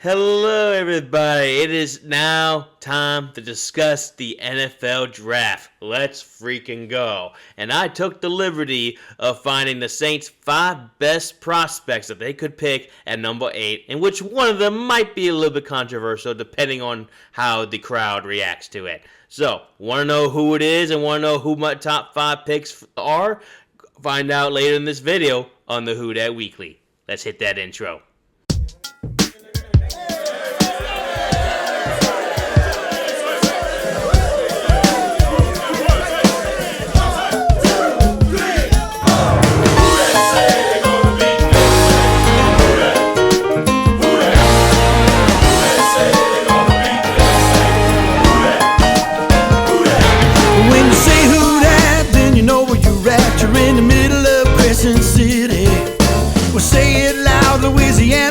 Hello, everybody. It is now time to discuss the NFL draft. Let's freaking go. And I took the liberty of finding the Saints' 5 best prospects that they could pick at number 8, and which one of them might be a little bit controversial depending on how the crowd reacts to it. So, want to know who it is and want to know who my top 5 picks are? Find out later in this video on the Who Dat Weekly. Let's hit that intro.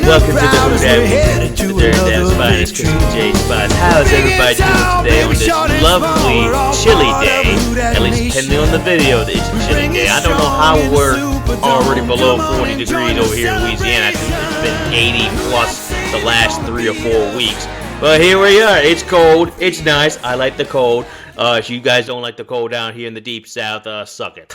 Welcome to the Who Dat Weekly, the Dirt Dad's finest, Christian J. Spots. How's everybody doing today on this lovely, chilly day? At least depending on the video, it's a chilly day. I don't know how we're already below 40 degrees over here in Louisiana. I think it's been 80 plus the last 3 or 4 weeks. But here we are. It's cold. It's nice. I like the cold. If you guys don't like the cold down here in the deep south, suck it.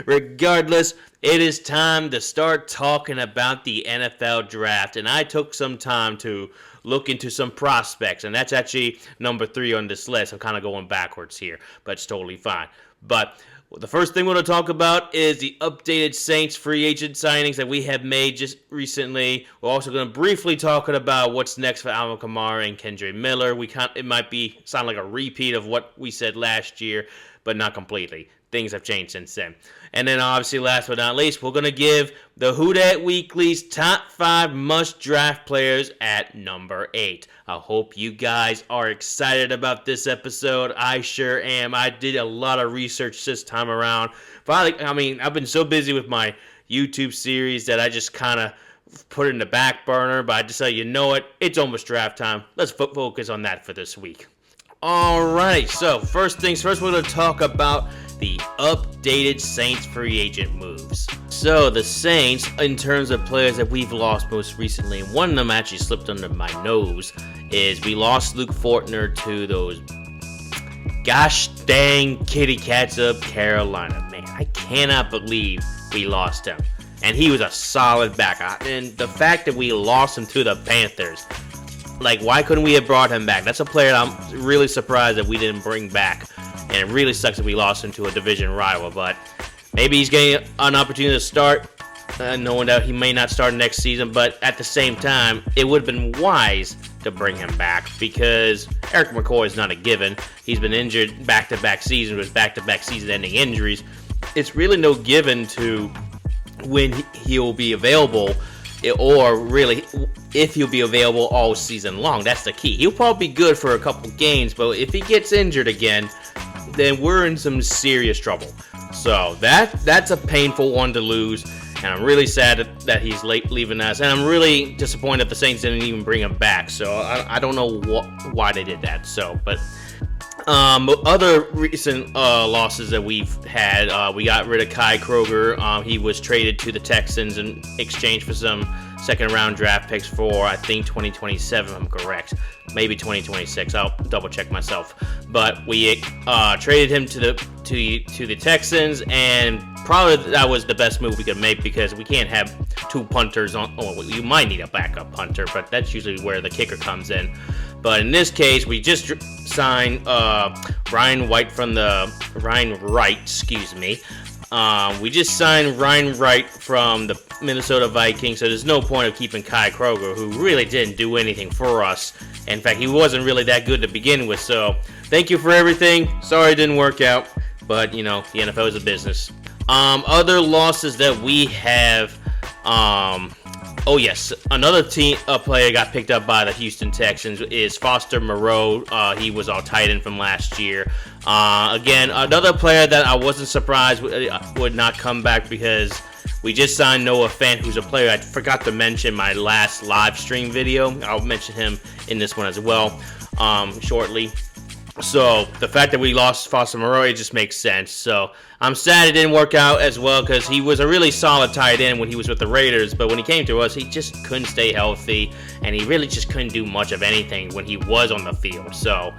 Regardless, it is time to start talking about the NFL draft, and I took some time to look into some prospects, and that's actually number 3 on this list. I'm kind of going backwards here, but it's totally fine. But the first thing we're going to talk about is the updated Saints free agent signings that we have made just recently. We're also going to briefly talk about what's next for Alvin Kamara and Kendre Miller. It might sound like a repeat of what we said last year, but not completely. Things have changed since then. And then obviously, last but not least, we're going to give the Who Dat Weekly's top 5 must-draft players at number 8. I hope you guys are excited about this episode. I sure am. I did a lot of research this time around. I've been so busy with my YouTube series that I just kind of put it in the back burner. But I decided, you know what? It's almost draft time. Let's focus on that for this week. Alright, so first things first, we're going to talk about the updated Saints free agent moves. So the Saints, in terms of players that we've lost most recently, and one of them actually slipped under my nose, is we lost Luke Fortner to those gosh dang kitty cats of Carolina. Man, I cannot believe we lost him. And he was a solid back. And the fact that we lost him to the Panthers, why couldn't we have brought him back? That's a player that I'm really surprised that we didn't bring back. And it really sucks that we lost him to a division rival. But maybe he's getting an opportunity to start, knowing that he may not start next season. But at the same time, it would have been wise to bring him back because Eric McCoy is not a given. He's been injured back-to-back seasons with back-to-back season-ending injuries. It's really no given to when he'll be available, or really if he'll be available all season long. That's the key. He'll probably be good for a couple games, but if he gets injured again, then we're in some serious trouble. So that's a painful one to lose, and I'm really sad that he's late leaving us, and I'm really disappointed that the Saints didn't even bring him back. So I don't know why they did that. But other recent losses that we've had, we got rid of Kai Kroger. He was traded to the Texans in exchange for some second-round draft picks for, I think, 2027, if I'm correct. Maybe 2026. I'll double-check myself. But we traded him to the Texans, and probably that was the best move we could make because we can't have 2 punters on. Oh, you might need a backup punter, but that's usually where the kicker comes in. But in this case, we just signed Ryan Wright, we just signed Ryan Wright from the Minnesota Vikings, so there's no point of keeping Kai Kroger, who really didn't do anything for us. In fact, he wasn't really that good to begin with, so thank you for everything. Sorry it didn't work out, but, the NFL is a business. Other losses that we have, another player got picked up by the Houston Texans is Foster Moreau. He was our tight end from last year. Again, another player that I wasn't surprised would not come back because we just signed Noah Fant, who's a player I forgot to mention in my last live stream video. I'll mention him in this one as well shortly. So the fact that we lost Foster Moreau, it just makes sense. So I'm sad it didn't work out as well because he was a really solid tight end when he was with the Raiders. But when he came to us, he just couldn't stay healthy, and he really just couldn't do much of anything when he was on the field. So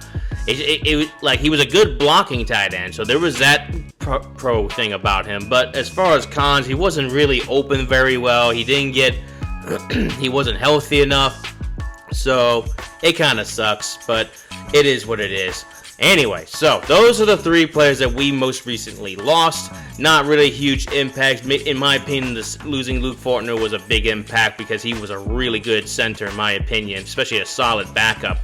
it was like he was a good blocking tight end. So there was that pro thing about him. But as far as cons, he wasn't really open very well. He didn't get, he wasn't healthy enough. So it kind of sucks, but it is what it is. Anyway, so those are the 3 players that we most recently lost. Not really huge impact. In my opinion, losing Luke Fortner was a big impact because he was a really good center, in my opinion, especially a solid backup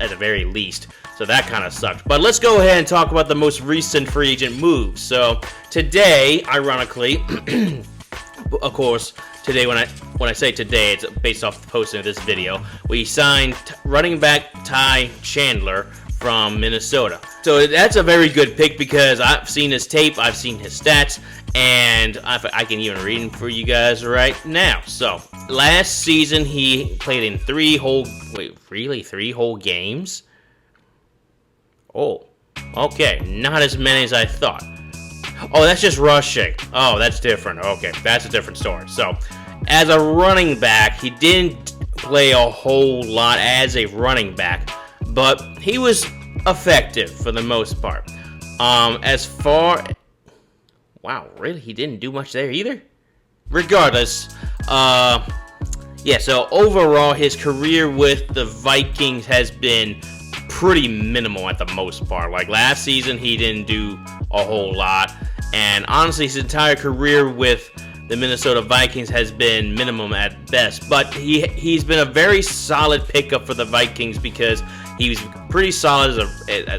at the very least. So that kind of sucked. But let's go ahead and talk about the most recent free agent moves. So today, ironically, of course, today, when I say today, it's based off the posting of this video, we signed running back Ty Chandler from Minnesota. So that's a very good pick because I've seen his tape, I've seen his stats, and I can even read them for you guys right now. So last season he played in 3 whole games? Oh, okay, not as many as I thought. Oh, that's just rushing. Oh, that's different. Okay, that's a different story. So as a running back, he didn't play a whole lot as a running back, but he was effective for the most part. Wow, really? He didn't do much there either? Regardless, yeah, so overall, his career with the Vikings has been pretty minimal at the most part. Like last season, he didn't do a whole lot, and honestly, his entire career with the Minnesota Vikings has been minimum at best. But he's been a very solid pickup for the Vikings because he was pretty solid as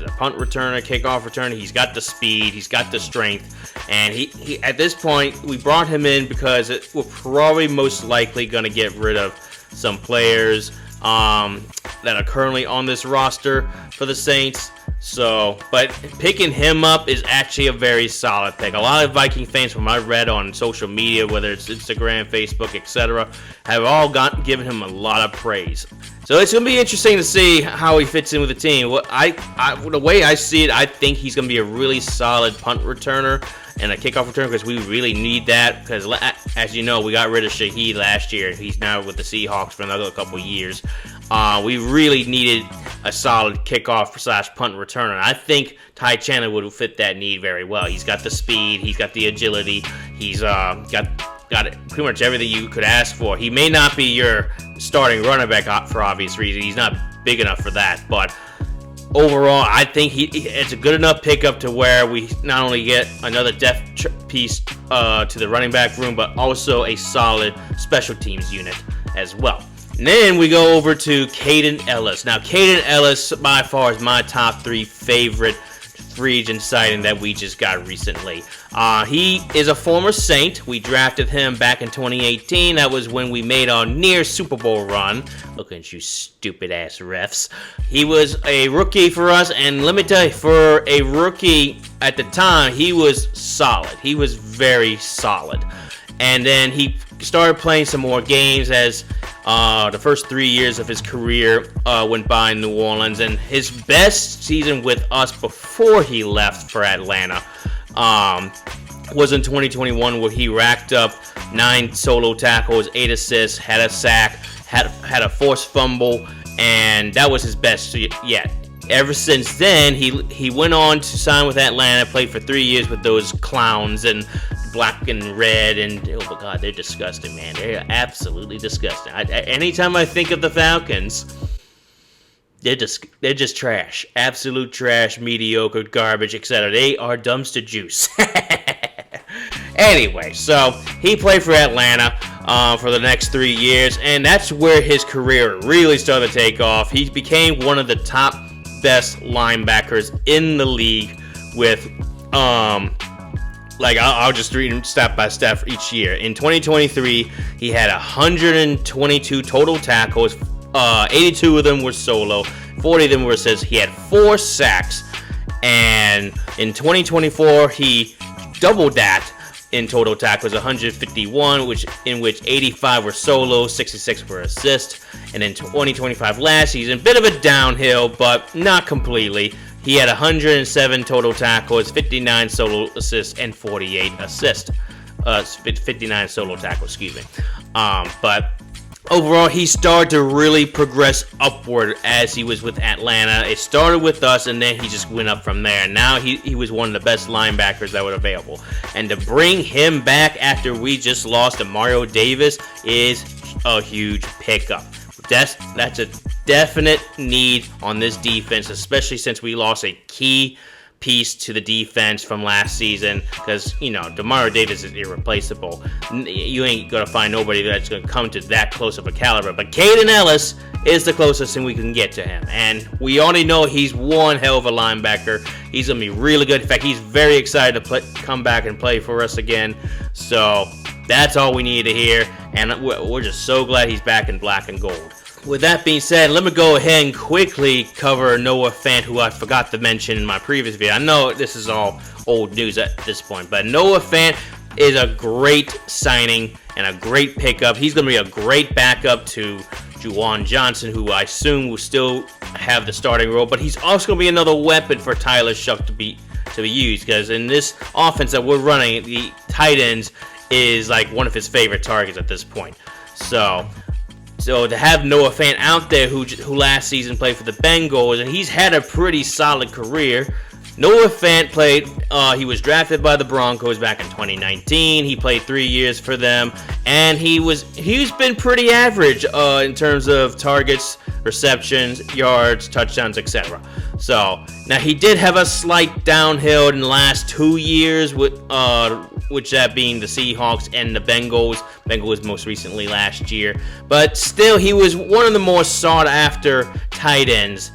a punt returner, kickoff returner. He's got the speed, he's got the strength, and he at this point we brought him in because we're probably most likely going to get rid of some players that are currently on this roster for the Saints. So, but picking him up is actually a very solid pick. A lot of Viking fans, from I read on social media, whether it's Instagram, Facebook, etc., have all given him a lot of praise. So it's going to be interesting to see how he fits in with the team. The way I see it, I think he's going to be a really solid punt returner and a kickoff returner because we really need that. Because as you know, we got rid of Shaheed last year. He's now with the Seahawks for another couple years. We really needed a solid kickoff/punt returner. And I think Ty Chandler would fit that need very well. He's got the speed, he's got the agility, he's got pretty much everything you could ask for. He may not be your starting running back for obvious reasons. He's not big enough for that, but overall, I think it's a good enough pickup to where we not only get another depth piece to the running back room, but also a solid special teams unit as well. And then we go over to Caden Ellis. Now, Caden Ellis, by far, is my top 3 favorite free agent signing that we just got recently. He is a former Saint. We drafted him back in 2018. That was when we made our near Super Bowl run. Look at you stupid-ass refs. He was a rookie for us, and let me tell you, for a rookie at the time, he was solid. He was very solid. And then he started playing some more games as the first 3 years of his career went by in New Orleans, and his best season with us before he left for Atlanta was in 2021, where he racked up 9 solo tackles, 8 assists, had a sack, had a forced fumble, and that was his best yet. Ever since then, he went on to sign with Atlanta, played for 3 years with those clowns and black and red, and oh my god, they're disgusting, man. They're absolutely disgusting. Anytime I think of the Falcons, they're just trash, absolute trash, mediocre, garbage, etc. They are dumpster juice. Anyway, so he played for Atlanta for the next 3 years, and that's where his career really started to take off. He became one of the top best linebackers in the league with I'll just read them step by step for each year. In 2023, he had 122 total tackles. 82 of them were solo. 40 of them were assists. He had 4 sacks. And in 2024, he doubled that in total tackles, 151, in which 85 were solo, 66 were assists. And in 2025 last season, bit of a downhill, but not completely. He had 107 total tackles, 59 solo assists, and 48 assists. 59 solo tackles, excuse me. But overall, he started to really progress upward as he was with Atlanta. It started with us, and then he just went up from there. And now he was one of the best linebackers that were available. And to bring him back after we just lost to Mario Davis is a huge pickup. That's a definite need on this defense, especially since we lost a key piece to the defense from last season, because Demario Davis is irreplaceable. You ain't gonna find nobody that's gonna come to that close of a caliber, but Caden Ellis is the closest thing we can get to him, and we already know he's one hell of a linebacker. He's gonna be really good. In fact, he's very excited to come back and play for us again, so that's all we needed to hear, and we're just so glad he's back in black and gold. With that being said, let me go ahead and quickly cover Noah Fant, who I forgot to mention in my previous video. I know this is all old news at this point, but Noah Fant is a great signing and a great pickup. He's going to be a great backup to Juwan Johnson, who I assume will still have the starting role, but he's also going to be another weapon for Tyler Shough to be used, because in this offense that we're running, the tight ends is like one of his favorite targets at this point. So to have Noah Fant out there, who last season played for the Bengals, and he's had a pretty solid career. Noah Fant played, he was drafted by the Broncos back in 2019. He played 3 years for them, and he's been pretty average in terms of targets, receptions, yards, touchdowns, etc. So now he did have a slight downhill in the last 2 years, with which that being the Seahawks and the Bengals. Bengals most recently last year, but still he was one of the more sought after tight ends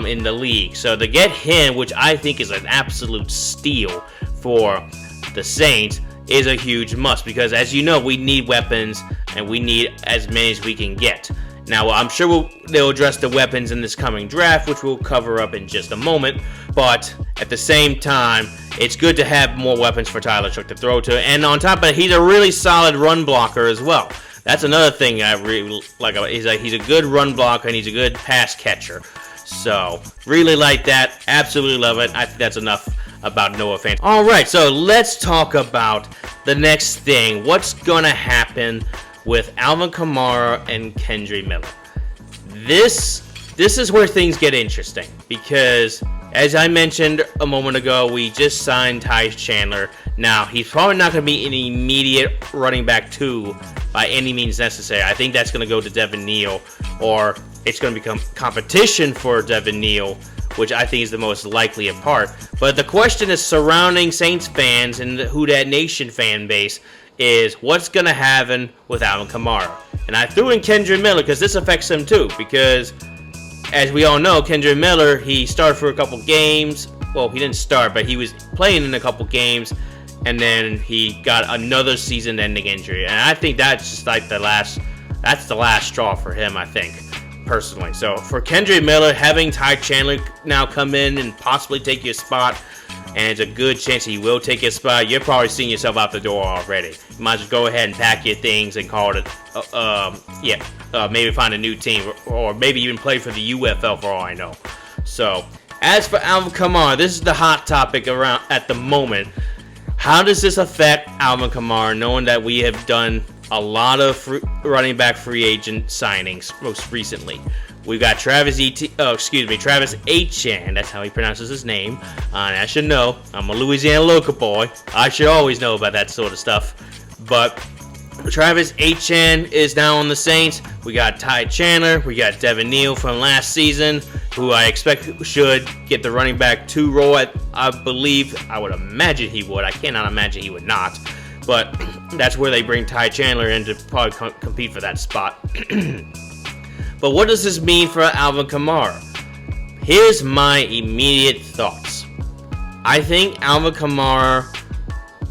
in the league. So to get him, which I think is an absolute steal for the Saints, is a huge must, because as you know, we need weapons and we need as many as we can get. Now, I'm sure they'll address the weapons in this coming draft, which we'll cover up in just a moment, but at the same time, it's good to have more weapons for Tyler Shough to throw to, and on top of it, he's a really solid run blocker as well. That's another thing I really like. He's a good run blocker, and he's a good pass catcher. So, really like that. Absolutely love it. I think that's enough about Noah Fant. All right, so let's talk about the next thing. What's going to happen with Alvin Kamara and Kendre Miller? This is where things get interesting, because as I mentioned a moment ago, we just signed Ty Chandler. Now, he's probably not going to be an immediate running back 2 by any means necessary. I think that's going to go to Devin Neal, or it's going to become competition for Devin Neal, which I think is the most likely part. But the question is surrounding Saints fans and the Who Dat Nation fan base is what's going to happen with Alvin Kamara. And I threw in Kendre Miller because this affects him too, because as we all know, Kendre Miller, he started for a couple games. Well, he didn't start, but he was playing in a couple games, and then he got another season-ending injury. And I think that's just like the last straw for him, I think, personally. So for Kendre Miller, having Ty Chandler now come in and possibly take your spot, and it's a good chance he will take your spot, you're probably seeing yourself out the door already. You might as well go ahead and pack your things and call it, maybe find a new team, or maybe even play for the UFL for all I know. So, as for Alvin Kamara, this is the hot topic around at the moment. How does this affect Alvin Kamara, knowing that we have done a lot of running back free agent signings most recently? We've got Travis Etienne. That's how he pronounces his name. And I should know. I'm a Louisiana local boy. I should always know about that sort of stuff. But Travis Etienne is now on the Saints. We got Ty Chandler. We got Devin Neal from last season, who I expect should get the running back 2 role. I would imagine he would. I cannot imagine he would not. But that's where they bring Ty Chandler in to probably compete for that spot. But what does this mean for Alvin Kamara? Here's my immediate thoughts. I think Alvin Kamara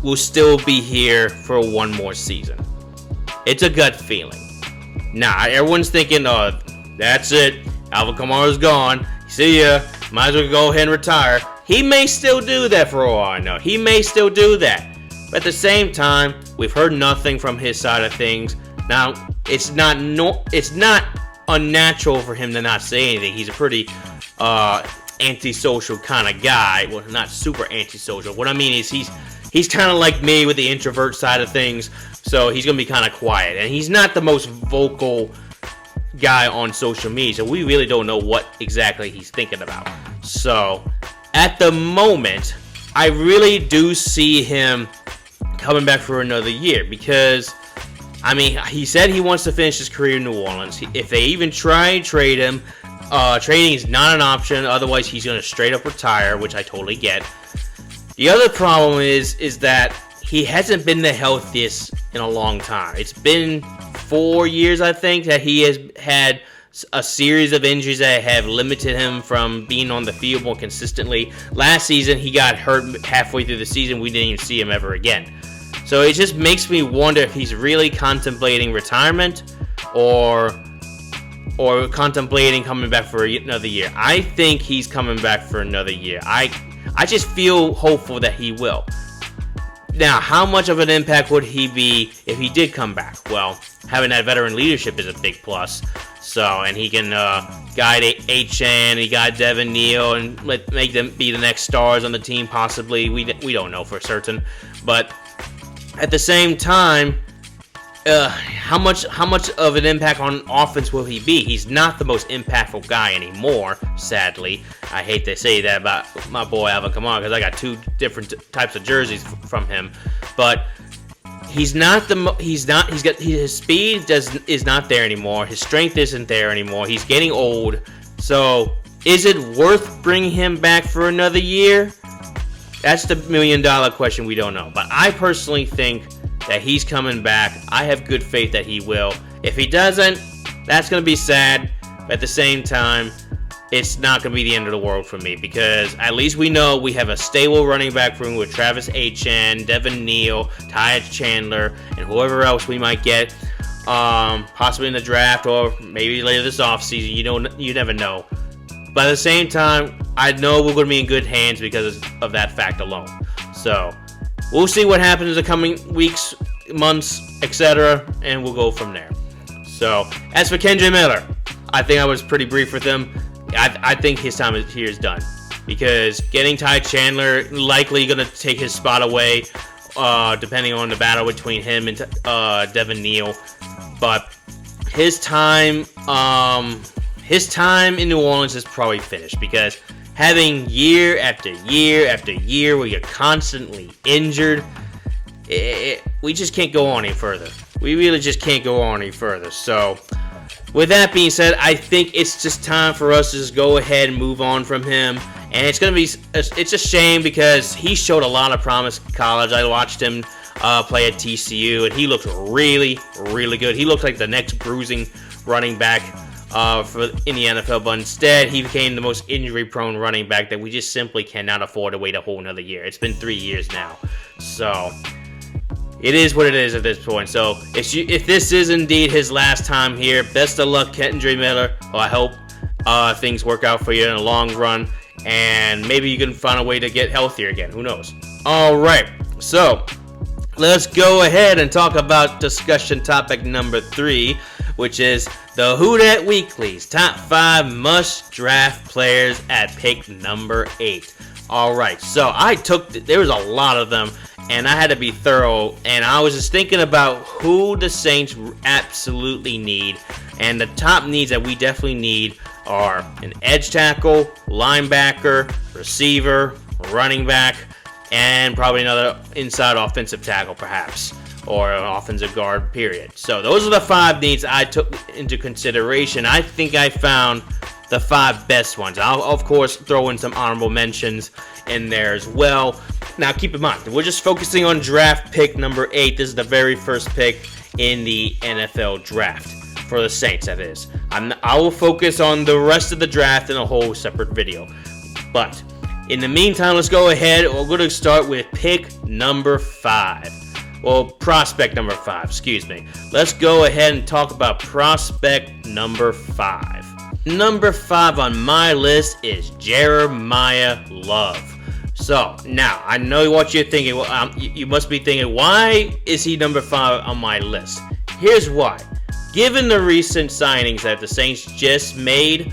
will still be here for one more season. It's a gut feeling. Now, everyone's thinking, oh, that's it. Alvin Kamara's gone. See ya. Might as well go ahead and retire. He may still do that for all I know. He may still do that. But at the same time, we've heard nothing from his side of things. Now, it's not unnatural for him to not say anything. He's a pretty antisocial kind of guy. Well, not super antisocial. What I mean is he's kind of like me with the introvert side of things. So he's going to be kind of quiet. And he's not the most vocal guy on social media. So we really don't know what exactly he's thinking about. So at the moment, I really do see him coming back for another year because, I mean, he said he wants to finish his career in New Orleans. If they even try and trade him, trading is not an option. Otherwise, he's going to straight up retire, which I totally get. The other problem is that he hasn't been the healthiest in a long time. It's been 4 years, I think, that he has had a series of injuries that have limited him from being on the field more consistently. Last season, he got hurt halfway through the season. We didn't even see him ever again. So it just makes me wonder if he's really contemplating retirement or contemplating coming back for another year. I think he's coming back for another year. I just feel hopeful that he will. Now, how much of an impact would he be if he did come back? Well, having that veteran leadership is a big plus. So, and he can guide H.N., he got Devin Neal, and make them be the next stars on the team, possibly. We don't know for certain. But at the same time, how much of an impact on offense will he be? He's not the most impactful guy anymore, sadly. I hate to say that about my boy Alvin Kamara because I got two different types of jerseys from him, but he's not his speed is not there anymore. His strength isn't there anymore. He's getting old. So, is it worth bringing him back for another year? That's the $1 million question we don't know. But I personally think that he's coming back. I have good faith that he will. If he doesn't, that's going to be sad. But at the same time, it's not going to be the end of the world for me because at least we know we have a stable running back room with Travis Etienne, Devin Neal, Ty Chandler, and whoever else we might get, possibly in the draft or maybe later this offseason. You never know. But at the same time, I know we're going to be in good hands because of that fact alone. So we'll see what happens in the coming weeks, months, etc., and we'll go from there. So, as for Kendre Miller, I think I was pretty brief with him. I think his time here is done because getting Ty Chandler likely going to take his spot away, depending on the battle between him and Devin Neal. But his time in New Orleans is probably finished because having year after year after year where you're constantly injured, we just can't go on any further. We really just can't go on any further. So, with that being said, I think it's just time for us to just go ahead and move on from him. And it's a shame because he showed a lot of promise in college. I watched him play at TCU, and he looked really, really good. He looked like the next bruising running back in the NFL, but instead he became the most injury-prone running back that we just simply cannot afford to wait a whole another year. It's been 3 years now, so it is what it is at this point. So if this is indeed his last time here, best of luck, Kendre Miller. Well, I hope things work out for you in the long run, and maybe you can find a way to get healthier again. Who knows? All right, so let's go ahead and talk about discussion topic number 3, which is the Who Dat Weekly's top 5 must-draft players at pick number 8. All right, so there was a lot of them, and I had to be thorough, and I was just thinking about who the Saints absolutely need, and the top needs that we definitely need are an edge tackle, linebacker, receiver, running back, and probably another inside offensive tackle perhaps, or an offensive guard, period. So those are the 5 needs I took into consideration. I think I found the 5 best ones. I'll, of course, throw in some honorable mentions in there as well. Now, keep in mind, we're just focusing on draft pick number 8. This is the very first pick in the NFL draft for the Saints, that is. I will focus on the rest of the draft in a whole separate video. But in the meantime, let's go ahead. We're going to start with pick number 5. Well, prospect number 5, excuse me. Let's go ahead and talk about prospect number 5. Number 5 on my list is Jeremiah Love. So, now, I know what you're thinking. Well, you must be thinking, why is he number 5 on my list? Here's why. Given the recent signings that the Saints just made,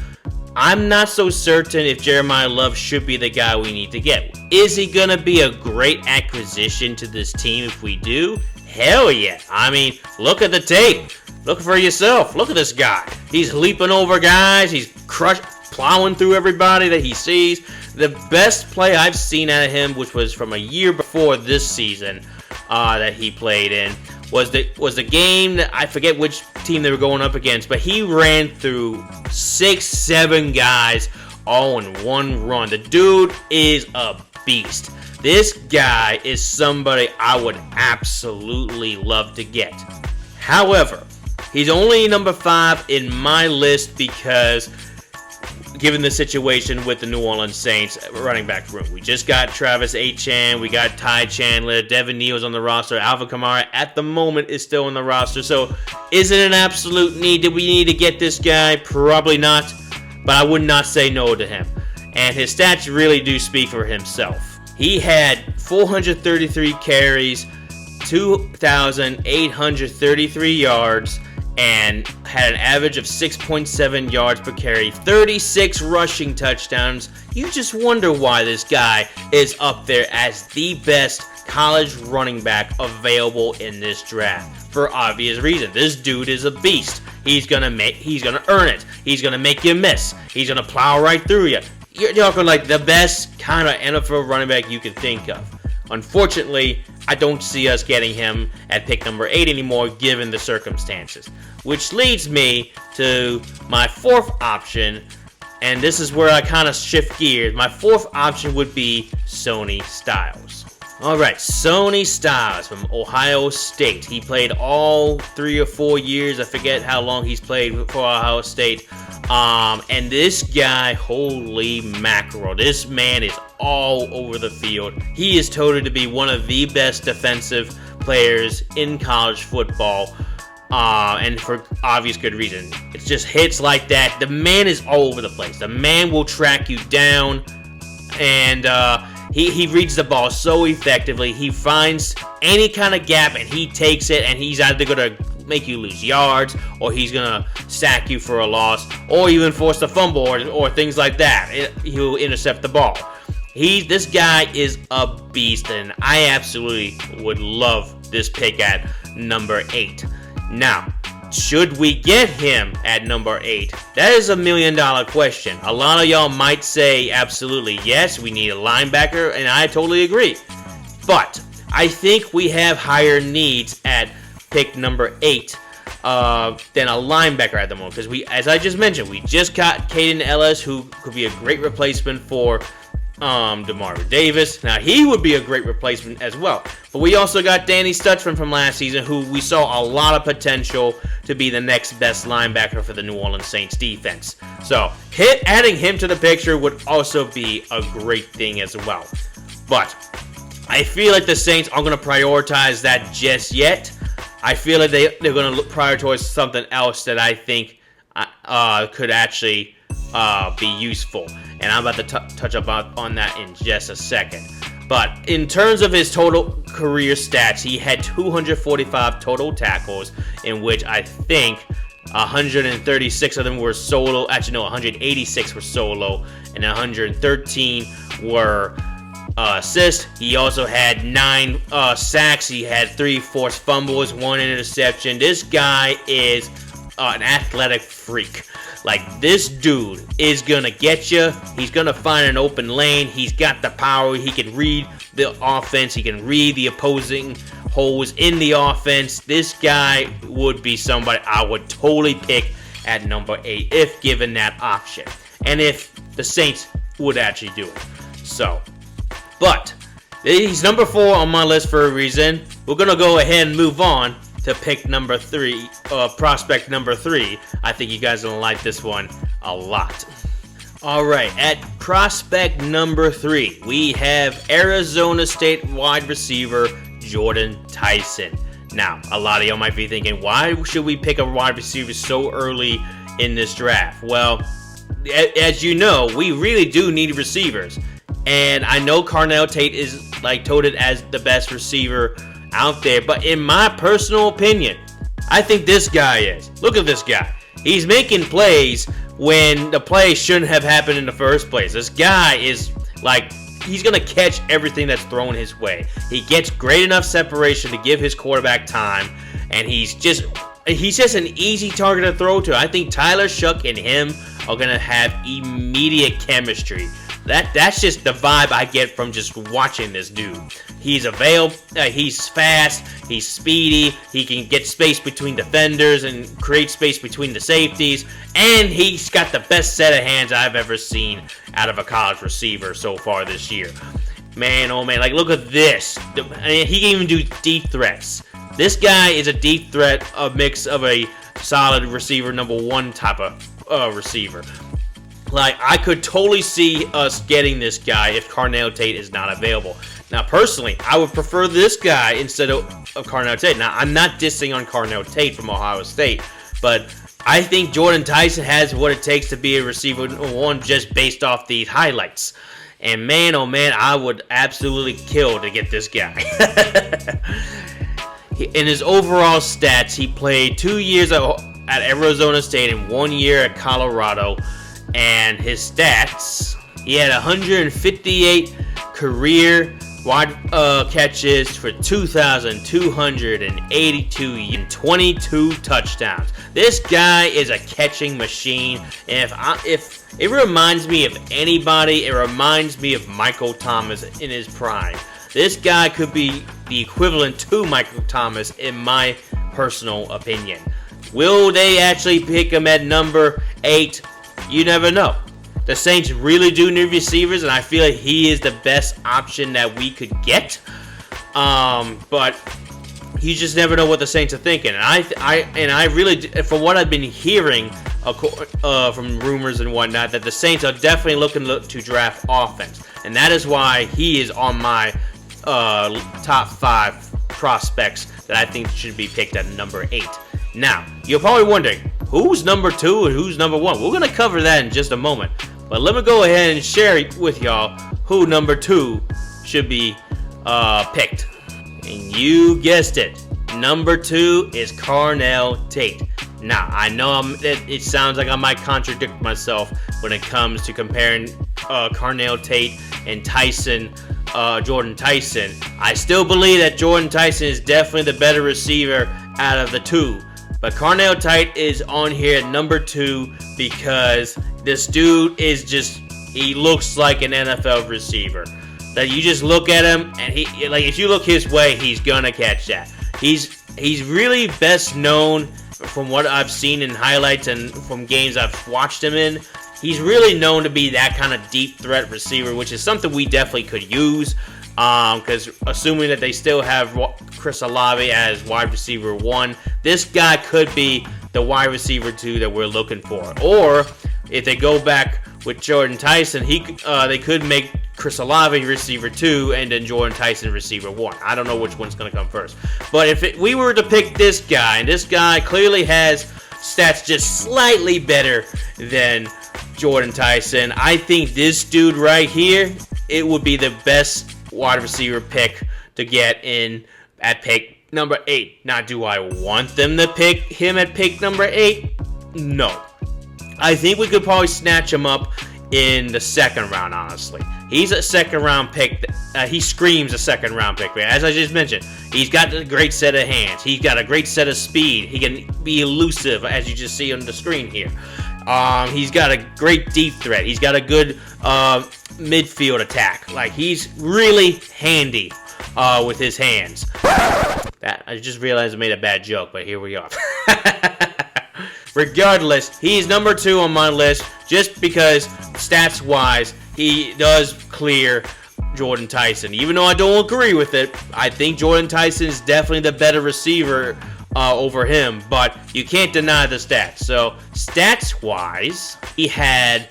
I'm not so certain if Jeremiah Love should be the guy we need to get. Is he going to be a great acquisition to this team if we do? Hell yeah. I mean, look at the tape. Look for yourself. Look at this guy. He's leaping over guys. He's plowing through everybody that he sees. The best play I've seen out of him, which was from a year before this season that he played in, was the game that I forget which team they were going up against, but he ran through 6-7 guys all in one run. The dude is a beast. This guy is somebody I would absolutely love to get. However, he's only number 5 in my list because given the situation with the New Orleans Saints running back room. We just got Travis Etienne, we got Ty Chandler, Devin Neal's on the roster, Alvin Kamara at the moment is still on the roster. So is it an absolute need? Do we need to get this guy? Probably not, but I would not say no to him. And his stats really do speak for himself. He had 433 carries, 2,833 yards, and had an average of 6.7 yards per carry, 36 rushing touchdowns. You just wonder why this guy is up there as the best college running back available in this draft. For obvious reason. This dude is a beast. He's gonna earn it. He's gonna make you miss. He's gonna plow right through you. You're talking like the best kind of NFL running back you can think of. Unfortunately, I don't see us getting him at pick number 8 anymore given the circumstances. Which leads me to my 4th option, and this is where I kind of shift gears. My 4th option would be Sonny Styles. Alright, Sonny Styles from Ohio State. He played all 3 or 4 years. I forget how long he's played for Ohio State. And this guy, holy mackerel, this man is all over the field. He is touted to be one of the best defensive players in college football, and for obvious good reason. It's just hits like that. The man is all over the place. The man will track you down, and he reads the ball so effectively. He finds any kind of gap, and he takes it, and he's either going to make you lose yards, or he's gonna sack you for a loss, or even force a fumble, or things like that. He'll intercept the ball. This guy is a beast, and I absolutely would love this pick at number 8. Now, should we get him at number 8? That is $1 million question. A lot of y'all might say absolutely yes, we need a linebacker, and I totally agree. But I think we have higher needs at pick number 8 than a linebacker at the moment, because as I just mentioned, we just got Caden Ellis, who could be a great replacement for Demario Davis. Now he would be a great replacement as well, but we also got Danny Stutsman from last season, who we saw a lot of potential to be the next best linebacker for the New Orleans Saints defense. So adding him to the picture would also be a great thing as well. But I feel like the Saints aren't going to prioritize that just yet. I feel like they're going to prioritize something else that I think could actually be useful. And I'm about to touch up on that in just a second. But in terms of his total career stats, he had 245 total tackles, in which I think 136 of them were solo. Actually, no, 186 were solo, and 113 were assists. He also had 9 sacks. He had 3 forced fumbles, 1 interception. This guy is an athletic freak. Like, this dude is gonna get you. He's gonna find an open lane. He's got the power. He can read the offense. He can read the opposing holes in the offense. This guy would be somebody I would totally pick at number 8 if given that option, and if the Saints would actually do it. So, but he's number 4 on my list for a reason. We're gonna go ahead and move on to pick number 3, prospect number 3. I think you guys are gonna like this one a lot. All right, at prospect number 3, we have Arizona State wide receiver Jordan Tyson. Now, a lot of y'all might be thinking, why should we pick a wide receiver so early in this draft? Well, as you know, we really do need receivers. And I know Carnell Tate is like touted as the best receiver out there, but in my personal opinion, I think this guy is. Look at this guy. He's making plays when the play shouldn't have happened in the first place. This guy is like, he's going to catch everything that's thrown his way. He gets great enough separation to give his quarterback time, and he's just an easy target to throw to. I think Tyler Shough and him are going to have immediate chemistry. That's just the vibe I get from just watching this dude. He's he's fast, he's speedy, he can get space between defenders and create space between the safeties, and he's got the best set of hands I've ever seen out of a college receiver so far this year. Man, oh man, like look at this. He can even do deep threats. This guy is a deep threat, a mix of a solid receiver, number one type of receiver. Like, I could totally see us getting this guy if Carnell Tate is not available. Now, personally, I would prefer this guy instead of Carnell Tate. Now, I'm not dissing on Carnell Tate from Ohio State, but I think Jordan Tyson has what it takes to be a receiver one just based off these highlights. And man, oh man, I would absolutely kill to get this guy. In his overall stats, he played 2 years at Arizona State and 1 year at Colorado. And his stats, he had 158 career wide catches for 2,282 and 22 touchdowns. This guy is a catching machine, and if it reminds me of anybody, it reminds me of Michael Thomas in his prime. This guy could be the equivalent to Michael Thomas in my personal opinion. Will they actually pick him at number 8? You never know. The Saints really do need receivers, and I feel like he is the best option that we could get. But you just never know what the Saints are thinking. And I really, from what I've been hearing from rumors and whatnot, that the Saints are definitely looking to draft offense, and that is why he is on my top 5 prospects that I think should be picked at number 8. Now, you're probably wondering, who's number 2 and who's number 1? We're going to cover that in just a moment. But let me go ahead and share with y'all who number 2 should be picked. And you guessed it. Number 2 is Carnell Tate. Now, I know it sounds like I might contradict myself when it comes to comparing Carnell Tate and Jordan Tyson. I still believe that Jordan Tyson is definitely the better receiver out of the two. But Carnell Tate is on here at number 2 because this dude is he looks like an NFL receiver. That you just look at him and if you look his way, he's gonna catch that. He's really best known from what I've seen in highlights and from games I've watched him in. He's really known to be that kind of deep threat receiver, which is something we definitely could use. Because assuming that they still have Chris Olave as wide receiver 1, this guy could be the wide receiver 2 that we're looking for. Or if they go back with Jordan Tyson, they could make Chris Olave receiver 2 and then Jordan Tyson receiver 1. I don't know which one's going to come first. But if we were to pick this guy, and this guy clearly has stats just slightly better than Jordan Tyson, I think this dude right here, it would be the best wide receiver pick to get in at pick number 8. Now, do I want them to pick him at pick number 8? No. I think we could probably snatch him up in the second round, honestly. He's a second round pick. He screams a second round pick. As I just mentioned, he's got a great set of hands. He's got a great set of speed. He can be elusive, as you just see on the screen here. He's got a great deep threat. He's got a good midfield attack. Like, he's really handy with his hands. I just realized I made a bad joke, but here we are. Regardless, he's number 2 on my list just because stats-wise, he does clear Jordan Tyson. Even though I don't agree with it, I think Jordan Tyson is definitely the better receiver over him, but you can't deny the stats. So, stats-wise, he had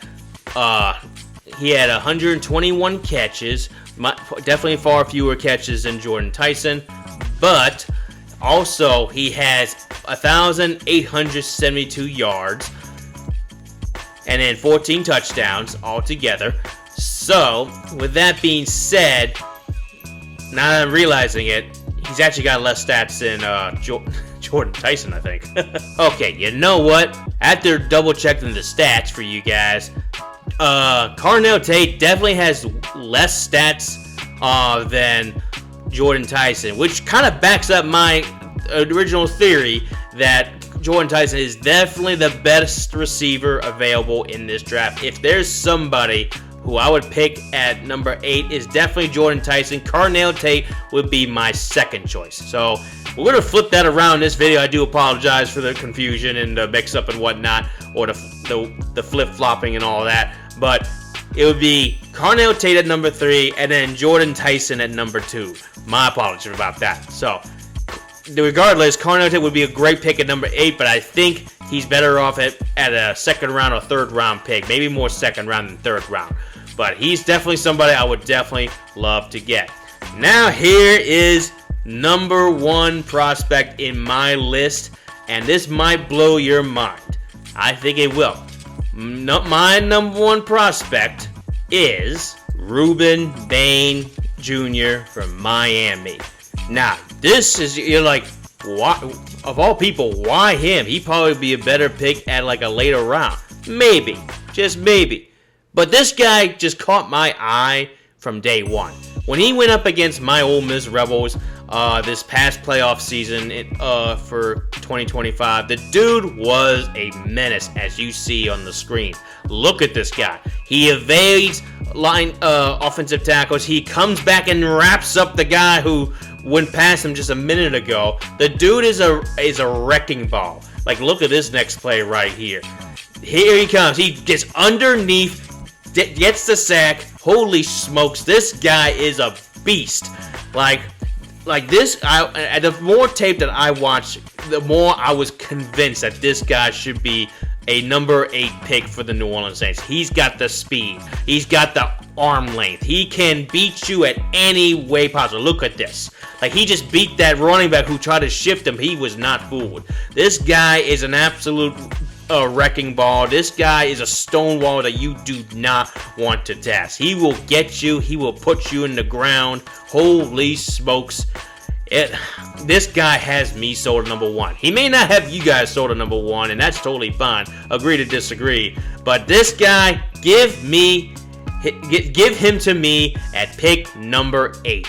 121 catches, definitely far fewer catches than Jordan Tyson, but also he has 1,872 yards and then 14 touchdowns altogether. So, with that being said, now that I'm realizing it, he's actually got less stats than Jordan Jordan Tyson, I think. Okay, you know what? After double checking the stats for you guys, Carnell Tate definitely has less stats than Jordan Tyson, which kind of backs up my original theory that Jordan Tyson is definitely the best receiver available in this draft. If there's somebody who I would pick at number 8, is definitely Jordan Tyson. Carnell Tate would be my second choice. So we're going to flip that around in this video. I do apologize for the confusion and the mix-up and whatnot, or the flip-flopping and all that. But it would be Carnell Tate at number 3, and then Jordan Tyson at number 2. My apologies about that. So regardless, Carnell Tate would be a great pick at number 8, but I think he's better off at a second round or third round pick. Maybe more second round than third round. But he's definitely somebody I would definitely love to get. Now here is number 1 prospect in my list, and this might blow your mind. I think it will. My number 1 prospect is Ruben Bain Jr. from Miami. Now, this is, you're like, why, of all people, why him? He'd probably be a better pick at like a later round. Maybe. Just maybe. But this guy just caught my eye from day one. When he went up against my Ole Miss Rebels this past playoff season for 2025, the dude was a menace, as you see on the screen. Look at this guy. He evades offensive tackles. He comes back and wraps up the guy who went past him just a minute ago. The dude is a wrecking ball. Like, look at this next play right here. Here he comes. He gets underneath, gets the sack. Holy smokes, this guy is a beast. Like this, the more tape that I watched, the more I was convinced that this guy should be a number 8 pick for the New Orleans Saints. He's got the speed. He's got the arm length. He can beat you at any way possible. Look at this. Like, he just beat that running back who tried to shift him. He was not fooled. This guy is an absolute wrecking ball. This guy is a stone wall that you do not want to test. He will get you. He will put you in the ground. Holy smokes. This guy has me sold at number 1. He may not have you guys sold at number 1, and that's totally fine. Agree to disagree. But this guy, give him to me at pick number 8.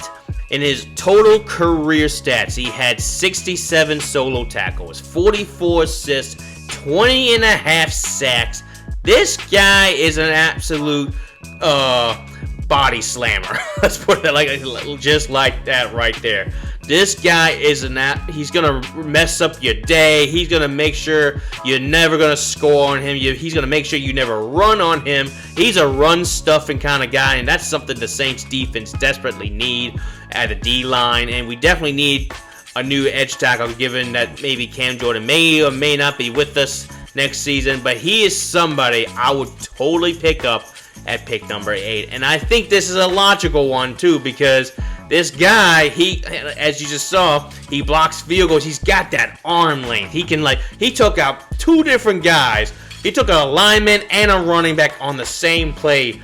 In his total career stats, he had 67 solo tackles, 44 assists, 20 and a half sacks. This guy is an absolute body slammer. Let's put it just like that right there. This guy is he's gonna mess up your day. He's gonna make sure you're never gonna score on him. He's gonna make sure you never run on him. He's a run stuffing kind of guy, and that's something the Saints defense desperately need at the D line. And we definitely need a new edge tackle, given that maybe Cam Jordan may or may not be with us next season. But he is somebody I would totally pick up at pick number 8. And I think this is a logical one too, because this guy, as you just saw, he blocks field goals. He's got that arm length. He took out 2 different guys. He took a lineman and a running back on the same play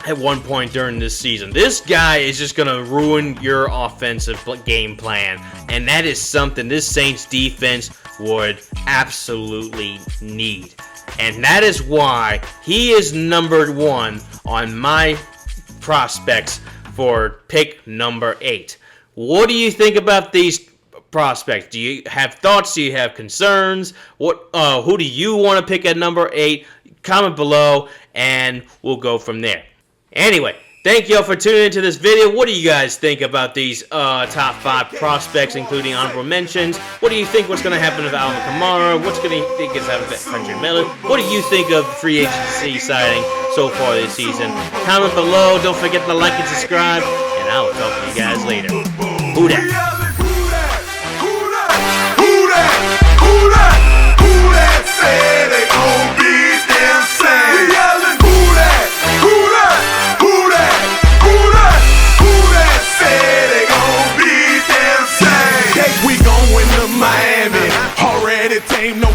at one point during this season. This guy is just going to ruin your offensive game plan, and that is something this Saints defense would absolutely need. And that is why he is numbered 1 on my prospects for pick number 8. What do you think about these prospects? Do you have thoughts? Do you have concerns? Who do you want to pick at number 8? Comment below, and we'll go from there. Anyway, thank you all for tuning into this video. What do you guys think about these top 5 prospects, including honorable mentions? What do you think what's going to happen with Alvin Kamara? What's going to think is happening with Hunter Miller? What do you think of free agency signing so far this season? Comment below. Don't forget to like and subscribe, and I will talk to you guys later. Who dat? Say they gon' be damn same. We yellin', who that? Who that? Who that? Who that? Who that? Say they gon' be damn same. We goin' to Miami. Already tamed, no